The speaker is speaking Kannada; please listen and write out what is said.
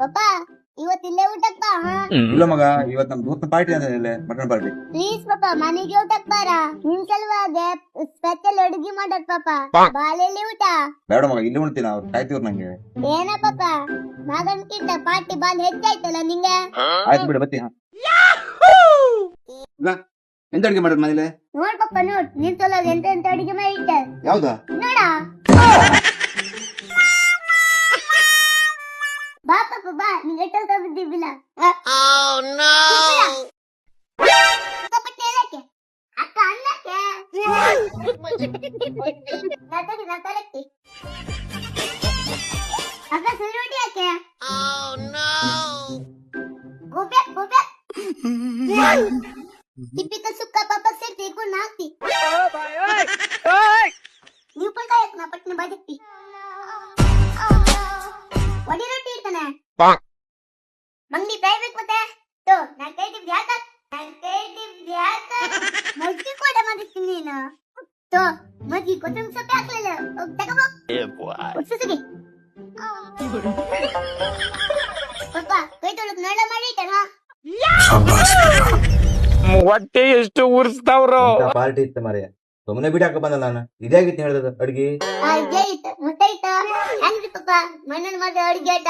ಪಪ್ಪ ಇವತ್ತಿಲ್ಲೇ ಊಟಕ್ ಬಾ ಹಾ ಇಲ್ಲ ಮಗ, ಇವತ್ ನಮ್ ದೋಸ್ತ ಪಾರ್ಟಿ ಅಂದ್ರೆ ಮಟನ್ ಪಾರ್ಟಿ. ಪ್ಲೀಸ್ ಪಪ್ಪ ಮನೆಗೆ ಊಟಕ್ ಬಾರ ನಿನ್ ಸಲುವಾಗಿ ಸ್ಪೆಷಲ್ ಅಡುಗೆ ಮಾಡೋದ್ ಪಪ್ಪ ಬಾಳೆಲ್ಲಿ ಊಟ ಬೇಡ ಮಗ, ಇಲ್ಲಿ ಉಣ್ತೀನಿ, ಅವ್ರು ಕಾಯ್ತಿವ್ರು ನಂಗೆ. ಏನ ಪಪ್ಪ ಮಗನ್ಕಿಂತ ಪಾರ್ಟಿ ಬಾಲ್ ಹೆಚ್ಚಾಯ್ತಲ್ಲ ನಿಂಗೆ. ಆಯ್ತು ಬಿಡ, ಬತ್ತಿ. ಎಂತ ಅಡಿಗೆ ಮಾಡೋದು ಮನೇಲಿ? ನೋಡ್ ಪಪ್ಪ ನೋಡ್ ನಿನ್ ಸಲುವಾಗಿ ಎಂತ ಎಂತ ಅಡುಗೆ ಮಾಡಿಟ್ಟ ಯಾವ್ದಾ? ನೋಡ ಬಾ ಪಪ್ಪ ಬಾ ನಿಂಗೆ ಎಷ್ಟೊತ್ತ ಬಿದ್ದಿಲ್ಲ ಅಕ್ಕ ಅನ್ನಕ್ಕೆ ನತರಕ್ಕೆ ಅಕ್ಕ ಸುರುಟಿ ಯಾಕೆ ಗೋಬೆ ಗೋಬೆ ತಿಪ್ಪಿಕ ಸುಕ್ಕ ಪಾಪ ಸೇರ್ತಿ ಗುಣ ಹಾಕ್ತಿ ನೀವು ಪಲ್ಕ ನಾ ಪಟ್ನ ಬದಕ್ತಿ ಒಡಿ ರೊಟ್ಟಿ ಇರ್ತಾನೆ ಮಂಗ್ಲಿ ಕಾಯ್ಬೇಕು ಮತ್ತೆ ತೋ ನಾನ್ ಕೈ ಟಿಪ್ ಯಾಕ ಮಜ್ಜಿ ಕೂಡ ಮಾಡಿಸ್ತೀನಿ ನೀನು ತೋ ಮಜ್ಜಿ ಕೊತ್ತಂಬರಿ ಸೊಪ್ಪೆ ಹಾಕ್ಲಿಲ್ಲ ಹೋಗ್ ತಗೊಂಬ ಸುಸುಗಿ ಪಪ್ಪ ಕೈ ತೊಳಕ್ ನಳ ಮಾಡಿಟ್ಟಣ ಹೊಟ್ಟೆ ಎಷ್ಟು ಉರ್ಸ್ತಾವ್ರೋ. ಪಾರ್ಟಿ ಇತ್ತು ಮಾರ್ಯ, ಸುಮ್ಮನೆ ಬಿಡಾಕ ಬಂದ ನಾನು. ಇದಾಗಿತ್ತು ಹೇಳಿದ ಅಡ್ಗಿ. ಮುಟ್ಟೈತ ಹೆಂಗ್ರಿ ಪಪ್ಪ ಮಣ್ಣನ್ ಮಗ ಅಡ್ಗೆ ಆಟ